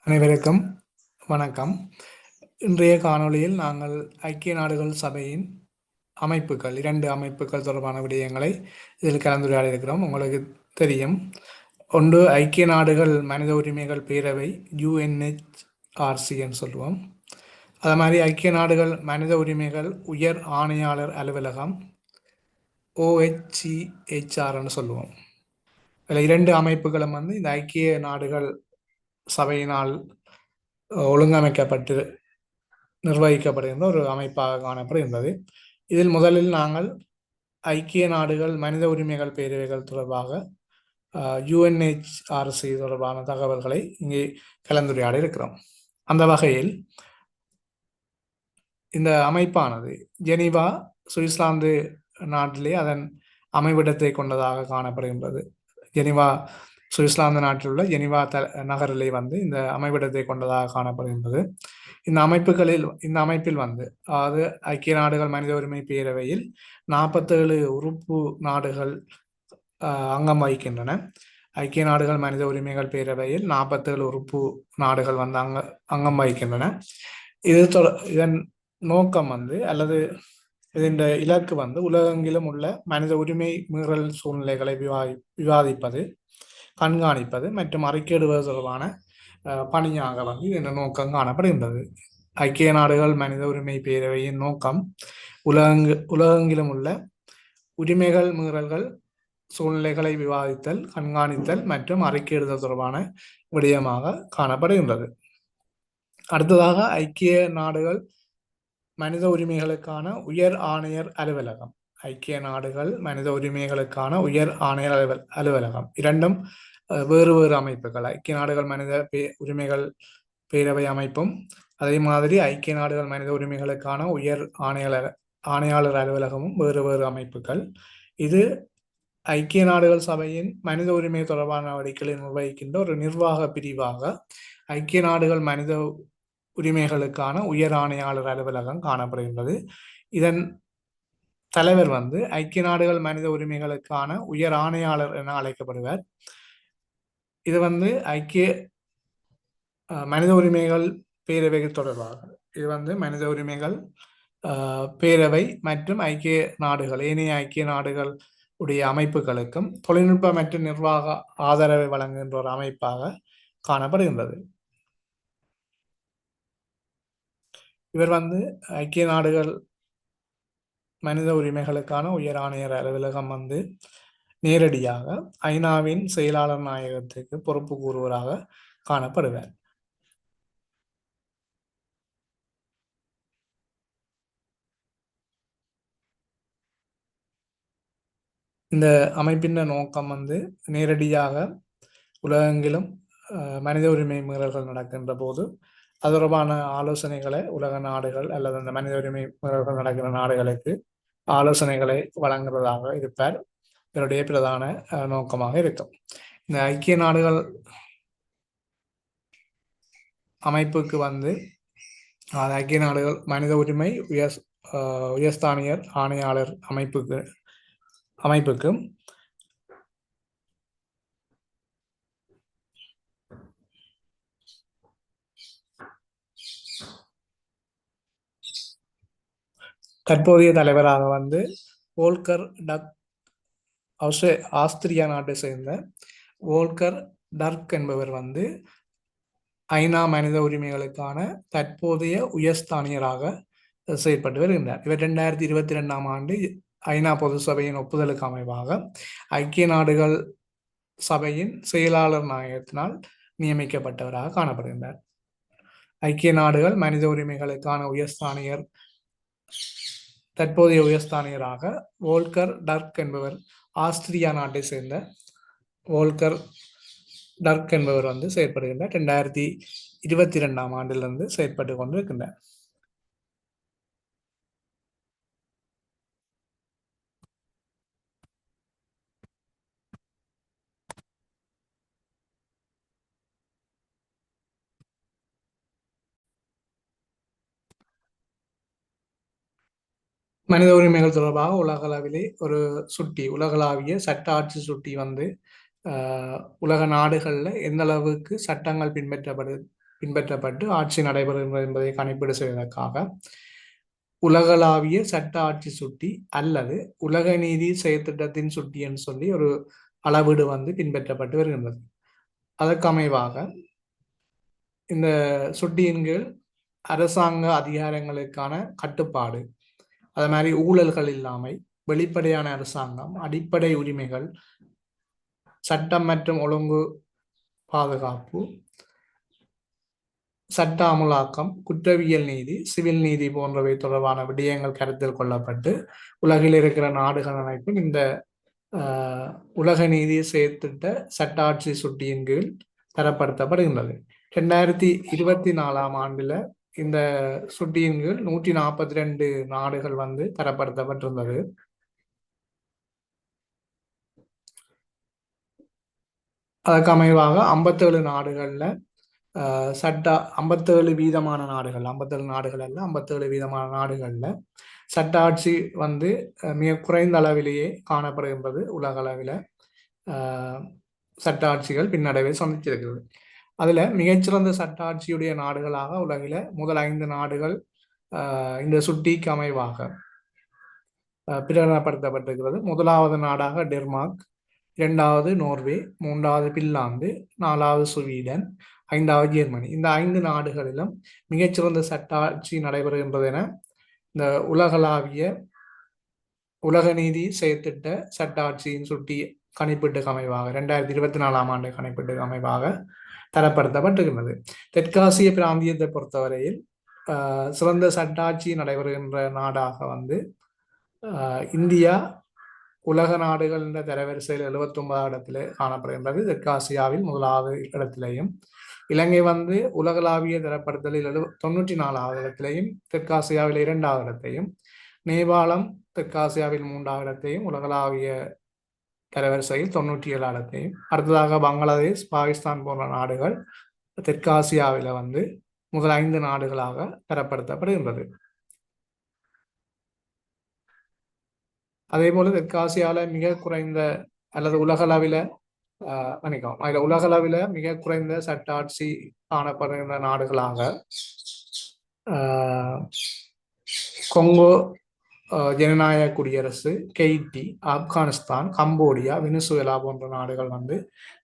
அனைவருக்கும் வணக்கம். இன்றைய காணொளியில் நாங்கள் ஐக்கிய நாடுகள் சபையின் அமைப்புகள், 2 அமைப்புகள் தொடர்பான விடயங்களை இதில் கலந்துரையாட இருக்கிறோம். உங்களுக்கு தெரியும், ஒன்று ஐக்கிய நாடுகள் மனித உரிமைகள் பேரவை, UNHRCன்னு சொல்லுவோம். அது மாதிரி ஐக்கிய நாடுகள் மனித உரிமைகள் உயர் ஆணையாளர் அலுவலகம், OHCHRன்னு சொல்லுவோம். இதில் 2 அமைப்புகளும் இந்த ஐக்கிய நாடுகள் சபையினால் ஒழுங்கமைக்கப்பட்டு நிர்வகிக்கப்படுகின்ற ஒரு அமைப்பாக காணப்படுகின்றது. இதில் முதலில் நாங்கள் ஐக்கிய நாடுகள் மனித உரிமைகள் பேரவைகள் தொடர்பாக UNHRC தொடர்பான தகவல்களை இங்கே கலந்துரையாட இருக்கிறோம். அந்த வகையில் இந்த அமைப்பானது ஜெனீவா, சுவிட்சர்லாந்து நாட்டிலே அதன் அமைவிடத்தை கொண்டதாக காணப்படுகின்றது. ஜெனீவா, சுவிட்சர்லாந்து நாட்டில் உள்ள ஜெனீவா நகரிலே இந்த அமைவிடத்தை கொண்டதாக காணப்படுகின்றது. இந்த அமைப்பில் அதாவது ஐக்கிய நாடுகள் மனித உரிமை பேரவையில் 47 உறுப்பு நாடுகள் அங்கம் வகிக்கின்றன. ஐக்கிய நாடுகள் மனித உரிமைகள் பேரவையில் 47 உறுப்பு நாடுகள் அங்கம் வகிக்கின்றன. இதன் நோக்கம் அல்லது இதன் இலக்கு உலகெங்கிலும் உள்ள மனித உரிமை மீறல் சூழ்நிலைகளை விவாதிப்பது, கண்காணிப்பது மற்றும் அறிக்கையிடுவது தொடர்பான பணியாக இதன் நோக்கம் காணப்படுகின்றது. ஐக்கிய நாடுகள் மனித உரிமை பேரவையின் நோக்கம் உலகெங்கிலும் உள்ள உரிமைகள் மீறல்கள் சூழ்நிலைகளை விவாதித்தல், கண்காணித்தல் மற்றும் அறிக்கையிடுதல் தொடர்பான விடயமாக காணப்படுகின்றது. அடுத்ததாக ஐக்கிய நாடுகள் மனித உரிமைகளுக்கான உயர் ஆணையர் அலுவலகம். ஐக்கிய நாடுகள் மனித உரிமைகளுக்கான உயர் ஆணையர் அலுவலகம் இரண்டும் வேறு வேறு அமைப்புகள். ஐக்கிய நாடுகள் மனித உரிமைகள் பேரவை அமைப்பும், அதே மாதிரி ஐக்கிய நாடுகள் மனித உரிமைகளுக்கான உயர் ஆணையாளர் அலுவலகமும் வேறு வேறு அமைப்புகள். இது ஐக்கிய நாடுகள் சபையின் மனித உரிமை தொடர்பான நடவடிக்கைகளை நிர்வகிக்கின்ற ஒரு நிர்வாக பிரிவாக ஐக்கிய நாடுகள் மனித உரிமைகளுக்கான உயர் ஆணையாளர் அலுவலகம் காணப்படுகின்றது. இதன் தலைவர் ஐக்கிய நாடுகள் மனித உரிமைகளுக்கான உயர் ஆணையாளர் என அழைக்கப்படுவார். இது ஐக்கிய மனித உரிமைகள் பேரவை தொடர்பாக இது மனித உரிமைகள் பேரவை மற்றும் ஏனைய ஐக்கிய நாடுகள் உடைய அமைப்புகளுக்கும் தொழில்நுட்ப மற்றும் நிர்வாக ஆதரவை வழங்குகின்ற ஒரு அமைப்பாக காணப்படுகின்றது. இவர் ஐக்கிய நாடுகள் மனித உரிமைகளுக்கான உயர் ஆணையர் அலுவலகம் நேரடியாக ஐநாவின் செயலாளர் நாயகத்துக்கு பொறுப்பு கூறுவராக காணப்படுவார். இந்த அமைப்பின் நோக்கம் நேரடியாக உலகெங்கிலும் மனித உரிமை மீறல்கள் நடக்கின்ற போது அது தொடர்பான ஆலோசனைகளை உலக நாடுகள் அல்லது அந்த மனித உரிமை மீறல்கள் நடக்கிற நாடுகளுக்கு ஆலோசனைகளை வழங்குவதாக இருப்பார். இவருடைய பிரதான நோக்கமாக இருக்கும். இந்த ஐக்கிய நாடுகள் அமைப்புக்கு ஐக்கிய நாடுகள் மனித உரிமை உயர்ஸ்தானியர் ஆணையாளர் அமைப்புக்கும் தற்போதைய தலைவராக வோல்கர் டக், ஆஸ்திரியா நாட்டை சேர்ந்த வோல்கர் டர்க் என்பவர் ஐநா மனித உரிமைகளுக்கான தற்போதைய உயர்ஸ்தானியராக செயற்பட்டு வருகின்றார். இவர் 2022ஆம் ஆண்டு ஐநா பொது சபையின் ஒப்புதலுக்கு அமைவாக ஐக்கிய நாடுகள் சபையின் செயலாளர் நாயகத்தினால் நியமிக்கப்பட்டவராக காணப்படுகின்றார். ஐக்கிய நாடுகள் மனித உரிமைகளுக்கான தற்போதைய உயர்ஸ்தானியராக வோல்கர் டர்க் என்பவர், ஆஸ்திரியா நாட்டை சேர்ந்த வோல்கர் டர்க் என்பவர் செயற்படுகின்றார். 2022ஆம் ஆண்டிலிருந்து செயற்பட்டு கொண்டிருக்கின்றார். மனித உரிமைகள் தொடர்பாக உலகளவிலே ஒரு உலகளாவிய சட்ட ஆட்சி சுட்டி உலக நாடுகள்ல எந்த அளவுக்கு சட்டங்கள் பின்பற்றப்படுது பின்பற்றப்பட்டு ஆட்சி நடைபெறுகிறது என்பதை கணிப்பீடு செய்வதற்காக உலகளாவிய சட்ட ஆட்சி சுட்டி அல்லது உலக நீதி செயற்திட்டத்தின் சுட்டி என்று சொல்லி ஒரு அளவீடு வந்து பின்பற்றப்பட்டு வருகின்றது. அதற்கு அமைவாக இந்த சுட்டியின் கீழ் அரசாங்க அதிகாரங்களுக்கான கட்டுப்பாடு, அது மாதிரி ஊழல்கள் இல்லாமை, வெளிப்படையான அரசாங்கம், அடிப்படை உரிமைகள், சட்டம் மற்றும் ஒழுங்கு பாதுகாப்பு, சட்ட அமலாக்கம், குற்றவியல் நீதி, சிவில் நீதி போன்றவை தொடர்பான விடயங்கள் கருத்தில் கொள்ளப்பட்டு உலகில் இருக்கிற நாடுகள் அனைத்தும் இந்த உலக நீதி செயற்திட்ட சட்டாட்சி சுட்டியின் கீழ் தரப்படுத்தப்படுகின்றது. 2024 ஆண்டுல இந்த சுட்டியின் கீழ் 142 நாடுகள் வந்து தரப்படுத்தப்பட்டிருந்தது. அதற்கு அமைவாக 57 நாடுகள்ல சட்ட 57 வீதமான நாடுகள், 57 நாடுகள் அல்ல, 57 வீதமான நாடுகள்ல சட்ட ஆட்சி வந்து மிக குறைந்த அளவிலேயே காணப்படுகின்றது. உலக அளவில் சட்ட ஆட்சிகள் பின்னடைவை சந்திச்சிருக்கிறது. அதுல மிகச்சிறந்த சட்ட ஆட்சியுடைய நாடுகளாக உலகில முதல் 5 நாடுகள் இந்த சுட்டிக்கு அமைவாக பிரகடனப்படுத்தப்பட்டிருக்கிறது. முதலாவது நாடாக டென்மார்க், 2வது நோர்வே, 3வது பின்லாந்து, 4வது ஸ்வீடன், 5வது ஜெர்மனி. இந்த 5 நாடுகளிலும் மிகச்சிறந்த சட்ட ஆட்சி நடைபெறுகின்றது என இந்த உலகளாவிய உலக நீதி செயற்திட்ட சட்ட ஆட்சியின் சுட்டி கணிப்பீட்டுக்கு அமைவாக 2024 ஆண்டு கணிப்பீட்டுக்கு அமைவாக தரப்படுத்தப்பட்டிருக்கின்றது. தெற்காசிய பிராந்தியத்தை பொறுத்தவரையில் சிறந்த சட்டாட்சி நடைபெறுகின்ற நாடாக வந்து இந்தியா உலக நாடுகள் என்ற தரவரிசையில் 79வது இடத்திலே காணப்படுகின்றது. தெற்காசியாவில் முதலாவது இடத்திலேயும், இலங்கை வந்து உலகளாவிய தரப்படுத்தலில் 94வது இடத்திலேயும், தெற்காசியாவில் 2வது இடத்தையும், நேபாளம் தெற்காசியாவில் 3வது இடத்தையும், உலகளாவிய தரவரிசையில் 97 இடத்தையும், அடுத்ததாக பங்களாதேஷ், பாகிஸ்தான் போன்ற நாடுகள் தெற்காசியாவில் வந்து முதல் 5 நாடுகளாக தரப்படுத்தப்படுகின்றது. அதே போல தெற்காசியாவில் மிக குறைந்த அல்லது உலகளவில் அதில் உலகளவில் மிக குறைந்த சட்ட ஆட்சி காணப்படுகின்ற நாடுகளாக கொங்கோ ஜனநாயக குடியரசு, கெய்டி, ஆப்கானிஸ்தான், கம்போடியா, வெனிசுவேலா போன்ற நாடுகள் வந்து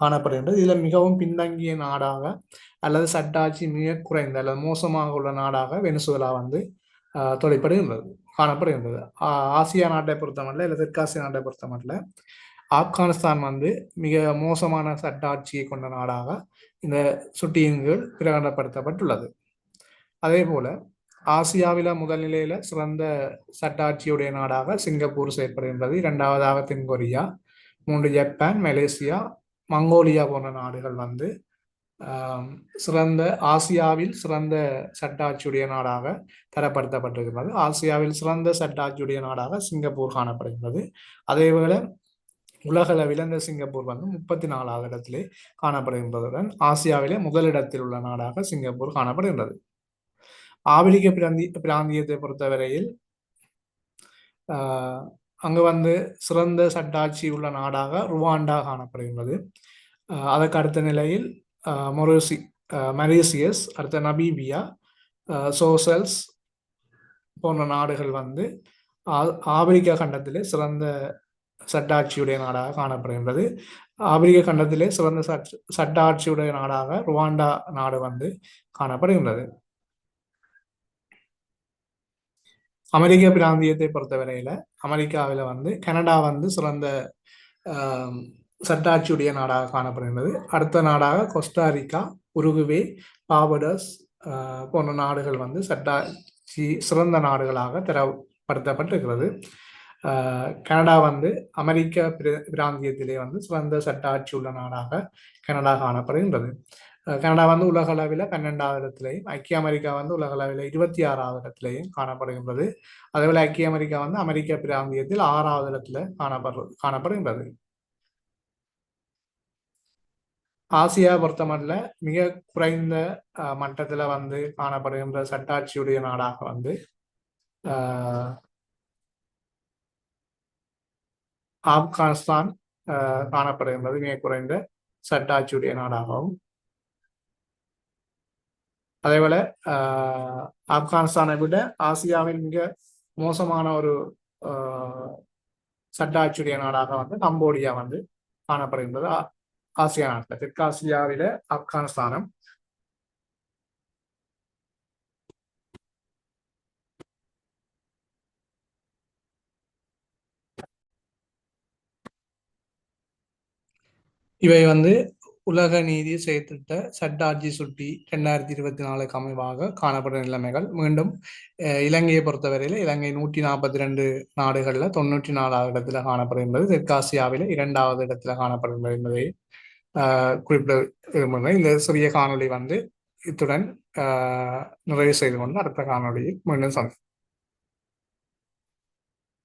காணப்படுகின்றது. இதில் மிகவும் பின்தங்கிய நாடாக அல்லது சட்டாட்சி மிக குறைந்த அல்லது மோசமாக உள்ள நாடாக வெனிசுவேலா வந்து தொழிற்படுகின்றது, காணப்படுகின்றது. ஆசியா நாட்டை பொறுத்தமட்டில் இல்லை தெற்காசிய நாட்டை பொறுத்தமட்டில் ஆப்கானிஸ்தான் வந்து மிக மோசமான சட்டாட்சியை கொண்ட நாடாக இந்த சுட்டியின் கீழ் பிரகடனப்படுத்தப்பட்டுள்ளது. அதே போல ஆசியாவில முதல் நிலையில சிறந்த சட்டாட்சியுடைய நாடாக சிங்கப்பூர் செயற்படுகின்றது. 2வதாக தென்கொரியா, 3 ஜப்பான், மலேசியா, மங்கோலியா போன்ற நாடுகள் வந்து சிறந்த ஆசியாவில் சிறந்த சட்டாட்சியுடைய நாடாக தரப்படுத்தப்பட்டிருக்கிறது. ஆசியாவில் சிறந்த சட்டாட்சியுடைய நாடாக சிங்கப்பூர் காணப்படுகின்றது. அதேபோல உலகளவில் இந்த சிங்கப்பூர் வந்து 34வது இடத்திலே காணப்படுகின்றதுடன் ஆசியாவிலே முதலிடத்தில் உள்ள நாடாக சிங்கப்பூர் காணப்படுகின்றது. ஆப்பிரிக்க பிராந்தியத்தை பொறுத்தவரையில் அங்கு வந்து சிறந்த சட்டாட்சி உள்ள நாடாக ருவாண்டா காணப்படுகின்றது. அதற்கு அடுத்த நிலையில் மரீசியஸ், அடுத்த நமீபியா, சோசல்ஸ் போன்ற நாடுகள் வந்து ஆப்பிரிக்கா கண்டத்திலே சிறந்த சட்டாட்சியுடைய நாடாக காணப்படுகின்றது. ஆப்பிரிக்க கண்டத்திலே சிறந்த சட்டாட்சியுடைய நாடாக ருவாண்டா நாடு வந்து காணப்படுகின்றது. அமெரிக்க பிராந்தியத்தை பொறுத்தவரையில அமெரிக்காவில் வந்து கனடா வந்து சிறந்த சட்டாட்சியுடைய நாடாக காணப்படுகின்றது. அடுத்த நாடாக கொஸ்டாரிக்கா, உருகுவே, பார்படோஸ் போன்ற நாடுகள் வந்து சட்டாட்சி சிறந்த நாடுகளாக தரப்படுத்தப்பட்டிருக்கிறது. கனடா வந்து அமெரிக்க பிராந்தியத்திலே வந்து சிறந்த சட்டாட்சி உள்ள நாடாக கனடா காணப்படுகின்றது. கனடா வந்து உலக அளவில் 12வது இடத்திலையும், ஐக்கிய அமெரிக்கா வந்து உலக அளவில் 26வது இடத்திலையும் காணப்படுகின்றது. அதேபோல ஐக்கிய அமெரிக்கா வந்து அமெரிக்க பிராந்தியத்தில் 6வது இடத்துல காணப்படுகின்றது. ஆசியா பொறுத்தமட்டில் மிக குறைந்த மட்டத்தில் வந்து காணப்படுகின்ற சட்டாட்சியுடைய நாடாக வந்து ஆப்கானிஸ்தான் காணப்படுகின்றது. மிக குறைந்த சட்டாட்சியுடைய நாடாகவும் அதேபோல ஆப்கானிஸ்தானை விட ஆசியாவின் மிக மோசமான ஒரு சட்ட ஆட்சியுடைய நாடாக வந்து கம்போடியா வந்து காணப்படுகின்றது. ஆசியா நாட்டில் தெற்காசியாவில ஆப்கானிஸ்தானம் இவை வந்து உலக நீதி செயற்திட்ட சட்டாட்சி சுட்டி 2024 அமைவாக காணப்படும் நிலைமைகள். மீண்டும் இலங்கையை பொறுத்தவரையில் இலங்கை 142 நாடுகளில் 94வது இடத்துல காணப்படுகின்றது. தெற்காசியாவில் 2வது இடத்துல காணப்படுகின்றது என்பதை குறிப்பிட விரும்புகிறேன். இந்த சிறிய காணொளி வந்து இத்துடன் நிறைவு செய்து கொண்டு அடுத்த காணொளியில் மீண்டும் சந்திப்போம்.